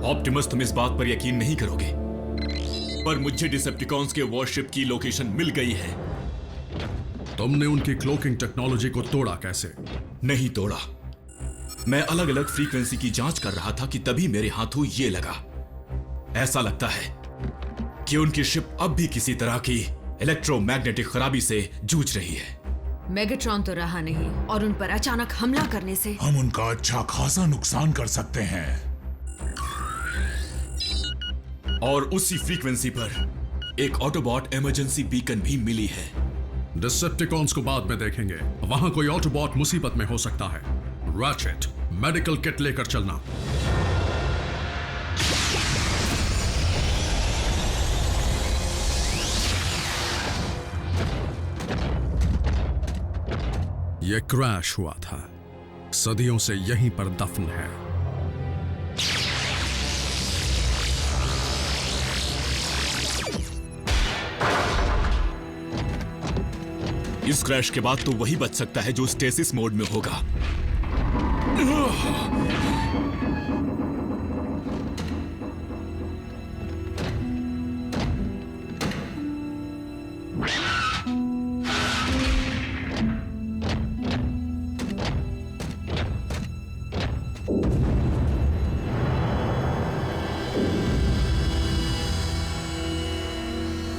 Optimus, तुम इस बात पर यकीन नहीं करोगे, पर मुझे डिसेप्टिकॉन्स के वॉरशिप की लोकेशन मिल गई है। तुमने उनकी क्लोकिंग टेक्नोलॉजी को तोड़ा कैसे? नहीं तोड़ा। मैं अलग अलग फ्रीक्वेंसी की जांच कर रहा था कि तभी मेरे हाथों ये लगा। ऐसा लगता है कि उनकी शिप अब भी किसी तरह की इलेक्ट्रोमैग्नेटिक खराबी से जूझ रही है। मेगाट्रॉन तो रहा नहीं और उन पर अचानक हमला करने से हम उनका अच्छा खासा नुकसान कर सकते हैं। और उसी फ्रीक्वेंसी पर एक ऑटोबॉट इमरजेंसी बीकन भी मिली है। डिसेप्टिकॉन्स को बाद में देखेंगे, वहां कोई ऑटोबॉट मुसीबत में हो सकता है। रैचेट, मेडिकल किट लेकर चलना। यह क्रैश हुआ था, सदियों से यहीं पर दफन है। इस क्रैश के बाद तो वही बच सकता है जो स्टेसिस मोड में होगा।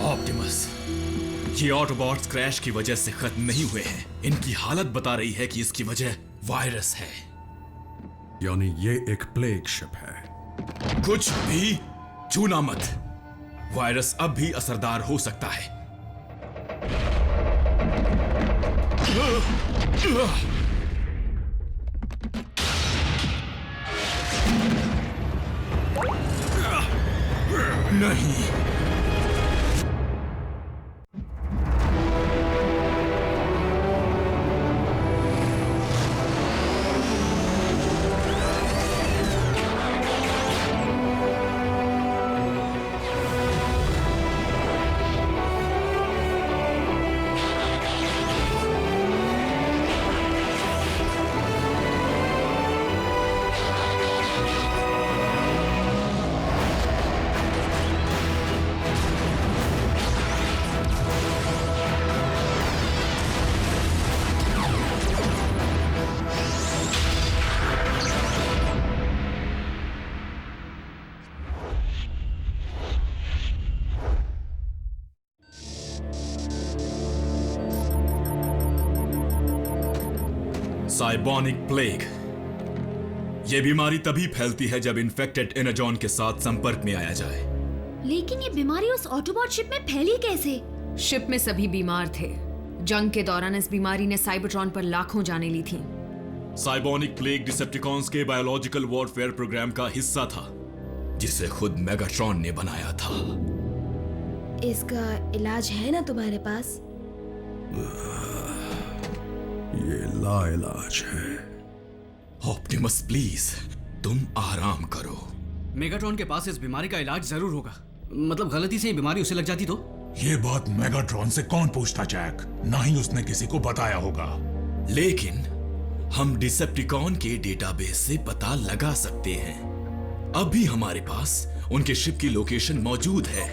ऑप्टिमस, ये ऑटोबॉट्स क्रैश की वजह से खत्म नहीं हुए हैं। इनकी हालत बता रही है कि इसकी वजह वायरस है। यानी ये एक प्लेग शिप है। कुछ भी छूना मत। वायरस अब भी असरदार हो सकता है। नहीं, साइबोनिक प्लेग। यह बीमारी तभी फैलती है जब इन्फेक्टेड एनर्जॉन के साथ संपर्क में आया जाए। लेकिन ये बीमारी उस ऑटोबॉट शिप में फैली कैसे? शिप में सभी बीमार थे। जंग के दौरान इस बीमारी ने साइबरट्रॉन पर लाखों जानें ली थी। साइबोनिक प्लेग डिसेप्टिकॉन्स के बायोलॉजिकल वॉरफेयर प्रोग्राम का हिस्सा था, जिसे खुद मेगाट्रॉन ने बनाया था। इसका इलाज है ना तुम्हारे पास? ये लाइलाज है। ऑप्टिमस प्लीज, तुम आराम करो। मेगाट्रॉन के पास इस बीमारी का इलाज जरूर होगा। मतलब गलती से ये बीमारी उसे लग जाती तो? ये बात मेगाट्रॉन से कौन पूछता जैक? ना ही उसने किसी को बताया होगा। लेकिन हम डिसेप्टिकॉन के डेटाबेस से पता लगा सकते हैं। अभी हमारे पास उनके शिप की लोकेशन मौजूद है।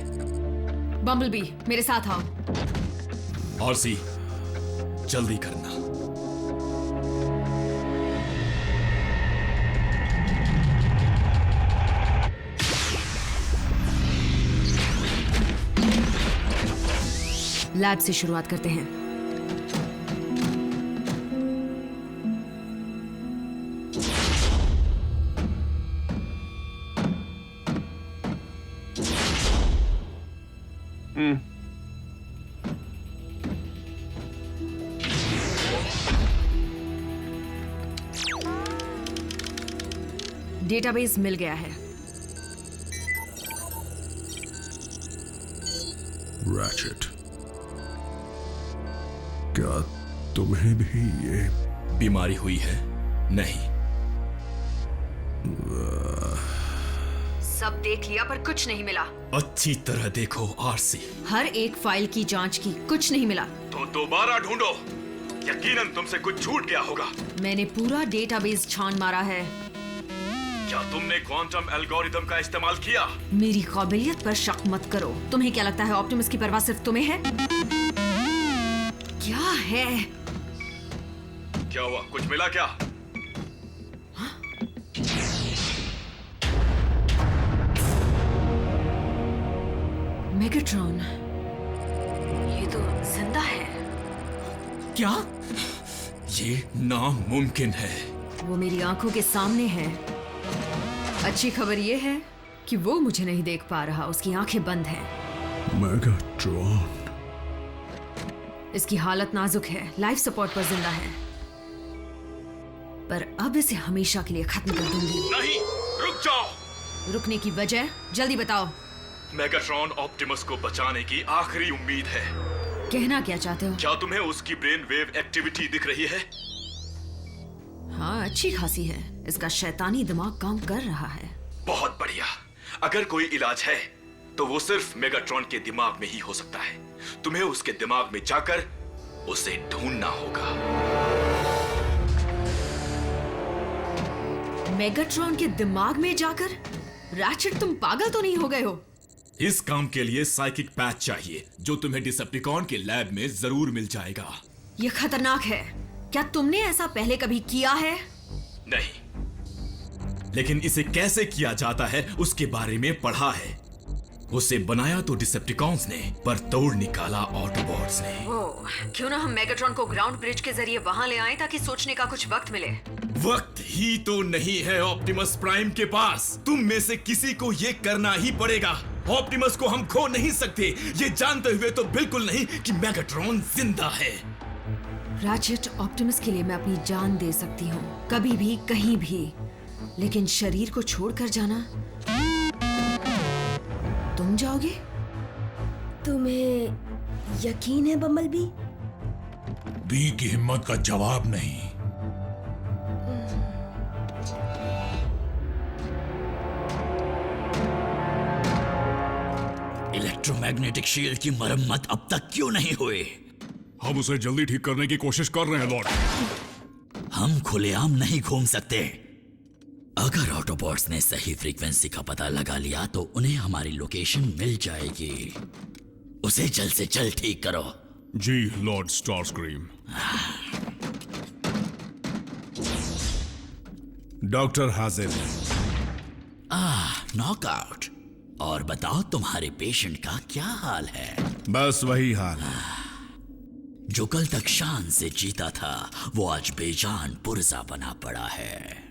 बम्बलबी, मेरे साथ आओ। आरसी, जल्दी करना। लैब से शुरुआत करते हैं। डेटाबेस मिल गया है। रैचेट, क्या तुम्हें भी ये बीमारी हुई है? नहीं। सब देख लिया पर कुछ नहीं मिला। अच्छी तरह देखो आरसी। हर एक फाइल की जांच की, कुछ नहीं मिला। तो दोबारा ढूंढो। यकीनन तुमसे कुछ छूट गया होगा। मैंने पूरा डेटाबेस छान मारा है। क्या तुमने क्वांटम एल्गोरिथम का इस्तेमाल किया? मेरी काबिलियत पर शक मत करो। तुम्हें क्या लगता है ऑप्टिमस की परवाह सिर्फ तुम्हें है? क्या है? क्या हुआ? कुछ मिला क्या? मेगाट्रॉन, ये तो जिंदा है। क्या? ये नामुमकिन है। वो मेरी आंखों के सामने है। अच्छी खबर ये है कि वो मुझे नहीं देख पा रहा, उसकी आंखें बंद हैं। मेगाट्रॉन। इसकी हालत नाजुक है, लाइफ सपोर्ट पर जिंदा है, पर अब इसे हमेशा के लिए खत्म कर दूंगी। नहीं, रुक जाओ। रुकने की वजह जल्दी बताओ। मेगाट्रॉन ऑप्टिमस को बचाने की आखिरी उम्मीद है। कहना क्या चाहते हो? क्या तुम्हें उसकी ब्रेन वेव एक्टिविटी दिख रही है? हाँ, अच्छी खासी है। इसका शैतानी दिमाग काम कर रहा है। बहुत बढ़िया। अगर कोई इलाज है तो वो सिर्फ मेगाट्रॉन के दिमाग में ही हो सकता है। तुम्हें उसके दिमाग में जाकर उसे ढूंढना होगा। मेगाट्रॉन के दिमाग में जाकर? रैचेट, तुम पागल तो नहीं हो गए हो? इस काम के लिए साइकिक पैच चाहिए, जो तुम्हें डिसेप्टिकॉन के लैब में जरूर मिल जाएगा। ये खतरनाक है। क्या तुमने ऐसा पहले कभी किया है? नहीं, लेकिन इसे कैसे किया जाता है उसके बारे में पढ़ा है। उसे बनाया तो डिसेप्टिकॉन्स ने, पर तोड़ निकाला ऑटोबॉट्स ने। ओह, क्यों ना हम मेगाट्रॉन को ग्राउंड ब्रिज के जरिए वहां ले आएं ताकि सोचने का कुछ वक्त मिले। वक्त ही तो नहीं है ऑप्टिमस प्राइम के पास। तुम में से किसी को ये करना ही पड़ेगा। ऑप्टिमस को हम खो नहीं सकते, ये जानते हुए तो बिल्कुल नहीं कि मेगाट्रॉन जिंदा है। रैचेट, ऑप्टिमस के लिए मैं अपनी जान दे सकती हूँ, कभी भी कहीं भी, लेकिन शरीर को छोड़कर जाना? तुम जाओगे? तुम्हें यकीन है बम्बलबी? बी की हिम्मत का जवाब नहीं। इलेक्ट्रोमैग्नेटिक शील्ड की मरम्मत अब तक क्यों नहीं हुई? हम उसे जल्दी ठीक करने की कोशिश कर रहे हैं लॉर्ड। हम खुलेआम नहीं घूम सकते। अगर ऑटोबॉट्स ने सही फ्रीक्वेंसी का पता लगा लिया तो उन्हें हमारी लोकेशन मिल जाएगी। उसे जल्द से जल्द ठीक करो। जी लॉर्ड स्टारस्क्रीम। डॉक्टर हाजिर है। नॉकआउट। और बताओ तुम्हारे पेशेंट का क्या हाल है? बस वही हाल है। जो कल तक शान से जीता था वो आज बेजान पुर्जा बना पड़ा है।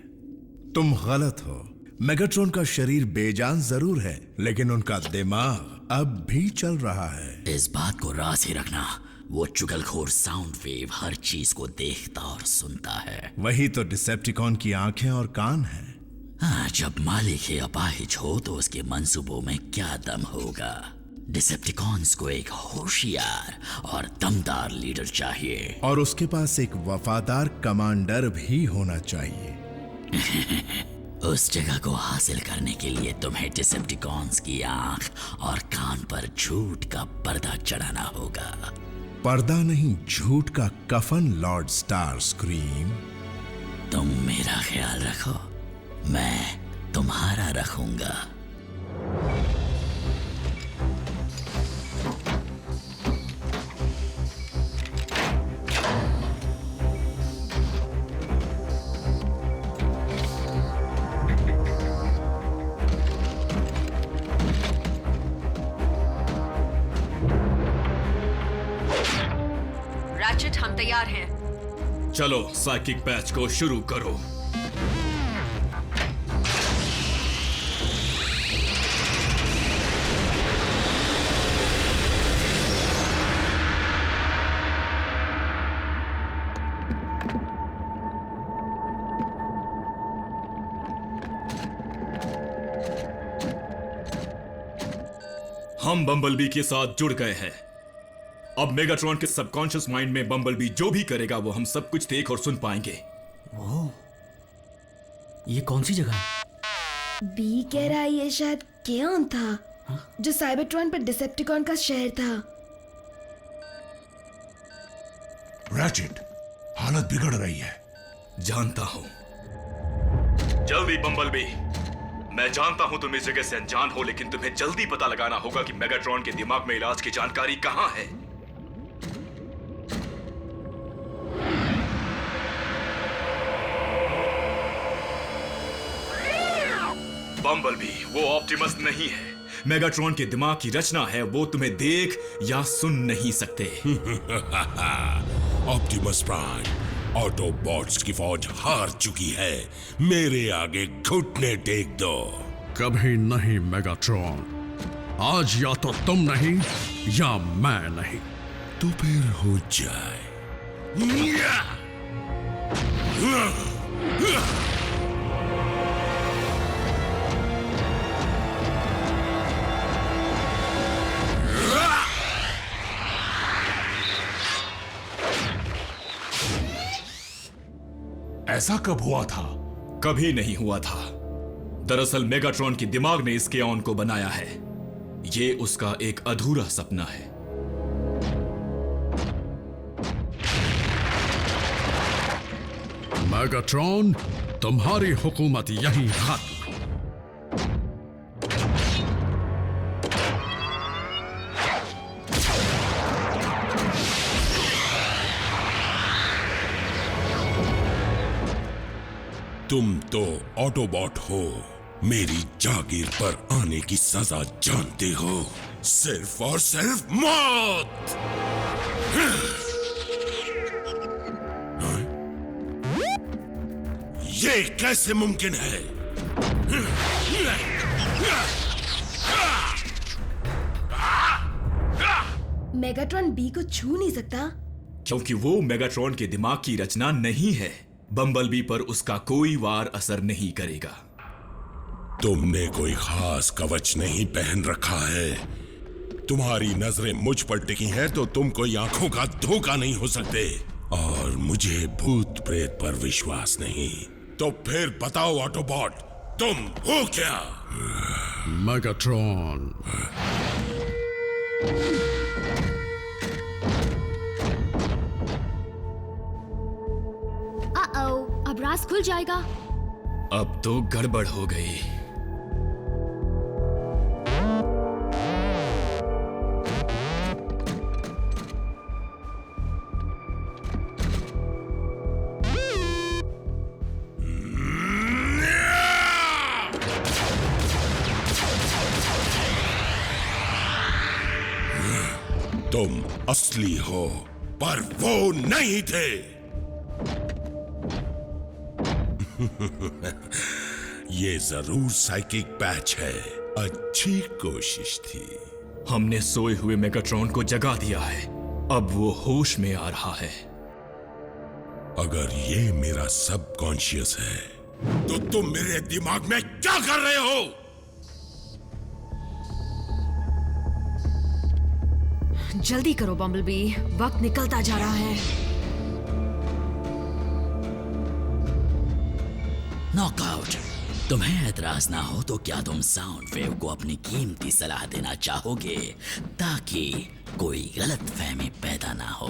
तुम गलत हो। मेगाट्रॉन का शरीर बेजान जरूर है, लेकिन उनका दिमाग अब भी चल रहा है। इस बात को राज ही रखना। वो चुगलखोर साउंड वेव हर चीज को देखता और सुनता है। वही तो डिसेप्टिकॉन की आंखें और कान हैं। हाँ, जब मालिक ही अपाहिज हो तो उसके मंसूबों में क्या दम होगा? डिसेप्टिकॉन्स को एक होशियार और दमदार लीडर चाहिए, और उसके पास एक वफादार कमांडर भी होना चाहिए। उस जगह को हासिल करने के लिए तुम्हें डिसेप्टिकॉन्स की आंख और कान पर झूठ का पर्दा चढ़ाना होगा। पर्दा नहीं, झूठ का कफन, लॉर्ड स्टारस्क्रीम। तुम मेरा ख्याल रखो, मैं तुम्हारा रखूंगा। रैचेट, हम तैयार हैं। चलो साइकिक पैच को शुरू करो। हम बम्बलबी के साथ जुड़ गए हैं। अब मेगाट्रॉन के सबकॉन्शियस माइंड में बम्बलबी जो भी करेगा वो हम सब कुछ देख और सुन पाएंगे। ये कौन सी जगह? बी कह रहा है ये शायद केओन था, जो साइबरट्रॉन पर डिसेप्टिकॉन का शहर था। रैचेट, हालत बिगड़ रही है। जानता हूं। जल्दी बम्बलबी, मैं जानता हूं तुम इस जगह से अनजान हो, लेकिन तुम्हें जल्दी पता लगाना होगा कि मेगाट्रॉन के दिमाग में इलाज की जानकारी कहां है। बम्बलबी वो ऑप्टिमस नहीं है। मेगाट्रॉन के दिमाग की रचना है, वो तुम्हें देख या सुन नहीं सकते। ऑप्टिमस प्राइम, ऑटोबॉट्स की फौज हार चुकी है, मेरे आगे घुटने टेक दो। कभी नहीं मेगाट्रॉन, आज या तो तुम नहीं या मैं नहीं। तो फिर हो जाए। ऐसा कब हुआ था? कभी नहीं हुआ था। दरअसल मेगाट्रॉन के दिमाग ने इस केऑन को बनाया है। ये उसका एक अधूरा सपना है। मेगाट्रॉन, तुम्हारी हुकूमत यहीं खत्म। तुम तो ऑटोबॉट हो, मेरी जागीर पर आने की सजा जानते हो, सिर्फ और सिर्फ मौत। ये कैसे मुमकिन है? मेगाट्रॉन बी को छू नहीं सकता क्योंकि वो मेगाट्रॉन के दिमाग की रचना नहीं है। बम्बलबी पर उसका कोई वार असर नहीं करेगा। तुमने कोई खास कवच नहीं पहन रखा है। तुम्हारी नजरें मुझ पर टिकी हैं तो तुम कोई आंखों का धोखा नहीं हो सकते, और मुझे भूत प्रेत पर विश्वास नहीं। तो फिर बताओ ऑटोबॉट, तुम हो क्या? मेगाट्रॉन, अब राज खुल जाएगा। अब तो गड़बड़ हो गई। तुम असली हो, पर वो नहीं थे। ये जरूर साइकिक पैच है। अच्छी कोशिश थी। हमने सोए हुए मेगाट्रॉन को जगा दिया है। अब वो होश में आ रहा है। अगर ये मेरा सबकॉन्शियस है तो तुम मेरे दिमाग में क्या कर रहे हो? जल्दी करो बम्बलबी, वक्त निकलता जा रहा है। नॉकआउट। तुम्हें एतराज ना हो तो क्या तुम साउंड वेव को अपनी कीमती सलाह देना चाहोगे, ताकि कोई गलत फहमी पैदा ना हो?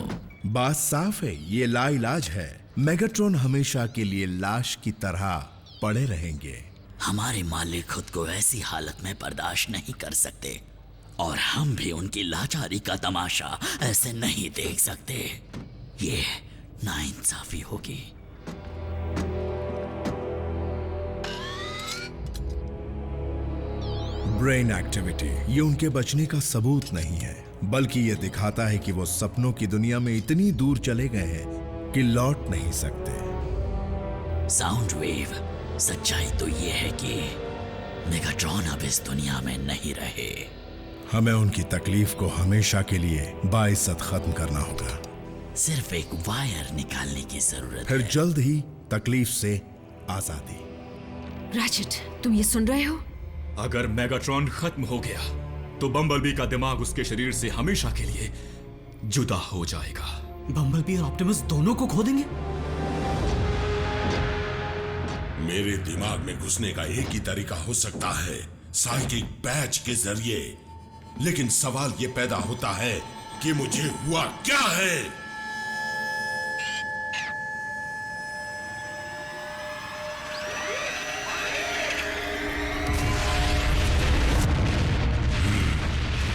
बात साफ है, ये लाइलाज है। मेगाट्रॉन हमेशा के लिए लाश की तरह पड़े रहेंगे। हमारे मालिक खुद को ऐसी हालत में बर्दाश्त नहीं कर सकते, और हम भी उनकी लाचारी का तमाशा ऐसे नहीं देख सकते। ये नाइंसाफी होगी। ब्रेन एक्टिविटी ये उनके बचने का सबूत नहीं है, बल्कि ये दिखाता है कि वो सपनों की दुनिया में इतनी दूर चले गए हैं कि लौट नहीं सकते। साउंड वेव, सच्चाई तो ये है कि मेगाट्रॉन अब इस दुनिया में नहीं रहे। हमें उनकी तकलीफ को हमेशा के लिए बाइज्जत खत्म करना होगा। सिर्फ एक वायर निकालने की जरूरत फिर है। जल्द ही तकलीफ से आजादी। रैचेट, तुम ये सुन रहे हो? अगर मेगाट्रॉन खत्म हो गया तो बम्बलबी का दिमाग उसके शरीर से हमेशा के लिए जुदा हो जाएगा। बम्बलबी और ऑप्टिमस दोनों को खो देंगे? मेरे दिमाग में घुसने का एक ही तरीका हो सकता है, साइकिक पैच के जरिए। लेकिन सवाल यह पैदा होता है कि मुझे हुआ क्या है?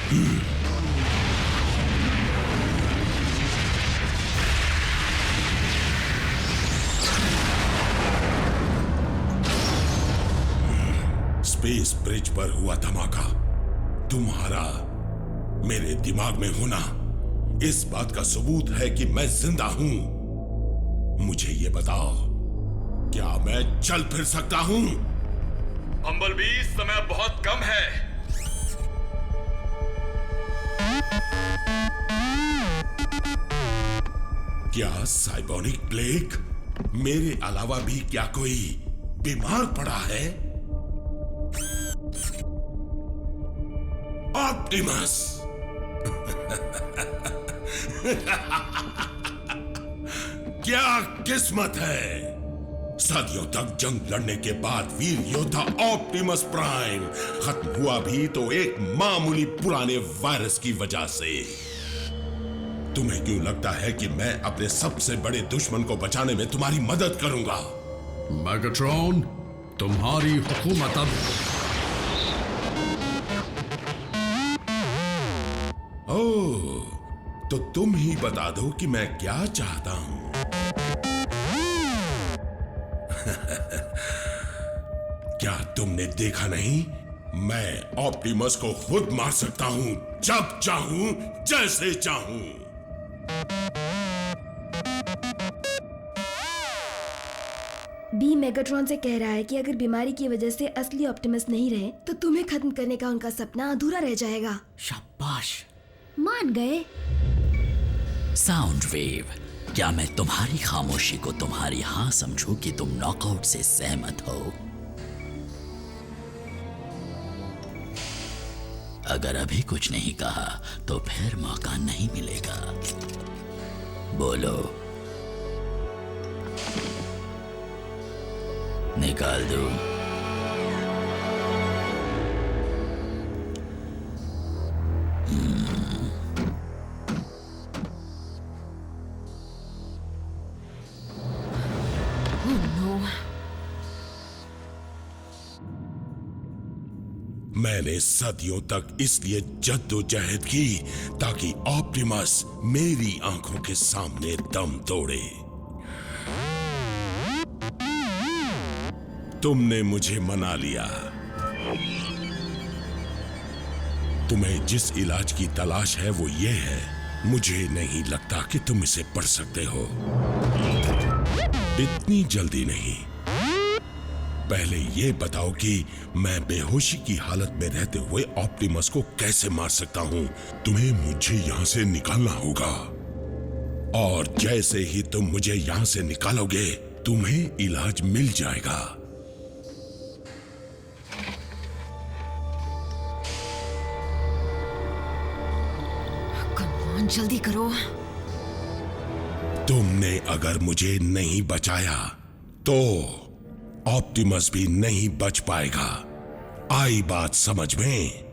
स्पेस ब्रिज पर हुआ धमाका, तुम्हारा मेरे दिमाग में होना इस बात का सबूत है कि मैं जिंदा हूं। मुझे ये बताओ, क्या मैं चल फिर सकता हूं? बम्बलबी, समय बहुत कम है। क्या साइबोनिक प्लेग? मेरे अलावा भी क्या कोई बीमार पड़ा है? ऑप्टिमस! क्या किस्मत है! सदियों तक जंग लड़ने के बाद वीर योद्धा ऑप्टिमस प्राइम खत्म हुआ भी तो एक मामूली पुराने वायरस की वजह से। तुम्हें क्यों लगता है कि मैं अपने सबसे बड़े दुश्मन को बचाने में तुम्हारी मदद करूंगा? मैगाट्रॉन, तुम्हारी हुकूमत अब ओह, तो तुम ही बता दो कि मैं क्या चाहता हूं। क्या तुमने देखा नहीं? मैं ऑप्टिमस को खुद मार सकता हूं, जब चाहूं, जैसे चाहूं। बी मेगाट्रॉन से कह रहा है कि अगर बीमारी की वजह से असली ऑप्टिमस नहीं रहे तो तुम्हें खत्म करने का उनका सपना अधूरा रह जाएगा। शाबाश। मान गए। साउंड वेव, क्या मैं तुम्हारी खामोशी को तुम्हारी हाँ समझूं कि तुम नॉकआउट से सहमत हो? अगर अभी कुछ नहीं कहा तो फिर मौका नहीं मिलेगा। बोलो, निकाल दो। मैंने सदियों तक इसलिए जद्दोजहद की ताकि ऑप्टिमस मेरी आंखों के सामने दम तोड़े। तुमने मुझे मना लिया। तुम्हें जिस इलाज की तलाश है वो ये है। मुझे नहीं लगता कि तुम इसे पढ़ सकते हो। इतनी जल्दी नहीं। पहले ये बताओ कि मैं बेहोशी की हालत में रहते हुए ऑप्टिमस को कैसे मार सकता हूं। तुम्हें मुझे यहां से निकालना होगा, और जैसे ही तुम मुझे यहां से निकालोगे तुम्हें इलाज मिल जाएगा। कम ऑन, जल्दी करो। तुमने अगर मुझे नहीं बचाया तो ऑप्टिमस भी नहीं बच पाएगा। आई बात समझ में?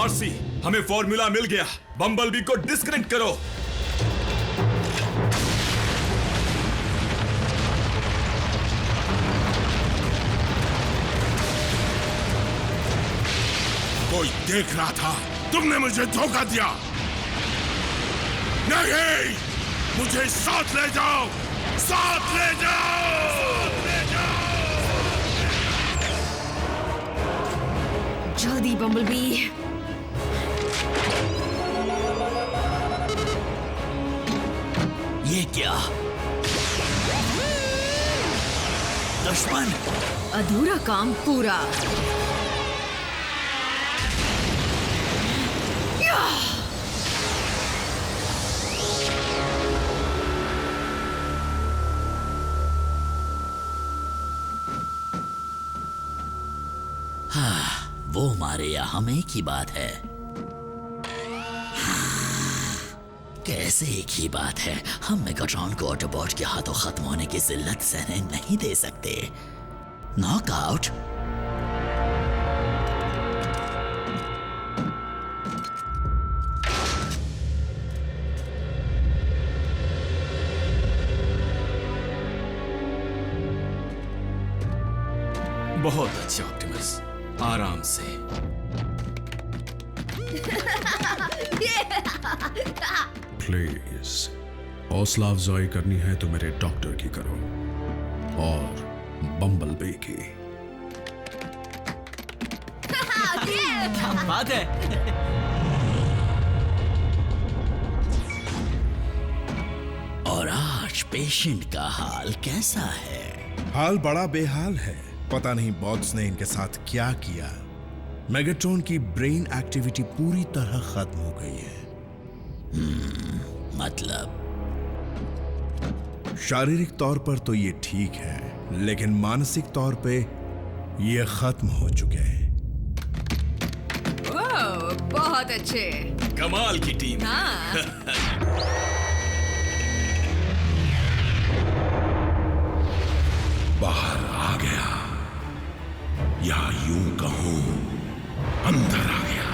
आरसी, हमें फॉर्मूला मिल गया। बम्बलबी को डिस्कनेक्ट करो। कोई देख रहा था, तुमने मुझे धोखा दिया। नहीं, मुझे साथ ले जाओ, साथ ले जाओ, ले जाओ। जल्दी बम्बलबी। ये क्या? दुश्मन! अधूरा काम पूरा। वो मारे या हम एक ही बात है। कैसे एक ही बात है? हम मेगाट्रॉन को ऑटोबॉट के हाथों खत्म होने की जिल्लत सहने नहीं दे सकते। नॉकआउट? बहुत अच्छे ऑप्टिमस, आराम से। प्लीज, हौसला अफजाई करनी है तो मेरे डॉक्टर की करो और बम्बलबी की। क्या बात है। और आज पेशेंट का हाल कैसा है? हाल बड़ा बेहाल है। पता नहीं बॉट्स ने इनके साथ क्या किया। मेगाट्रॉन की ब्रेन एक्टिविटी पूरी तरह खत्म हो गई है। मतलब शारीरिक तौर पर तो ये ठीक है, लेकिन मानसिक तौर पे ये खत्म हो चुके हैं। ओह, बहुत अच्छे। कमाल की टीम। हाँ। बाहर आ गया, या यूं कहूं अंदर आ गया।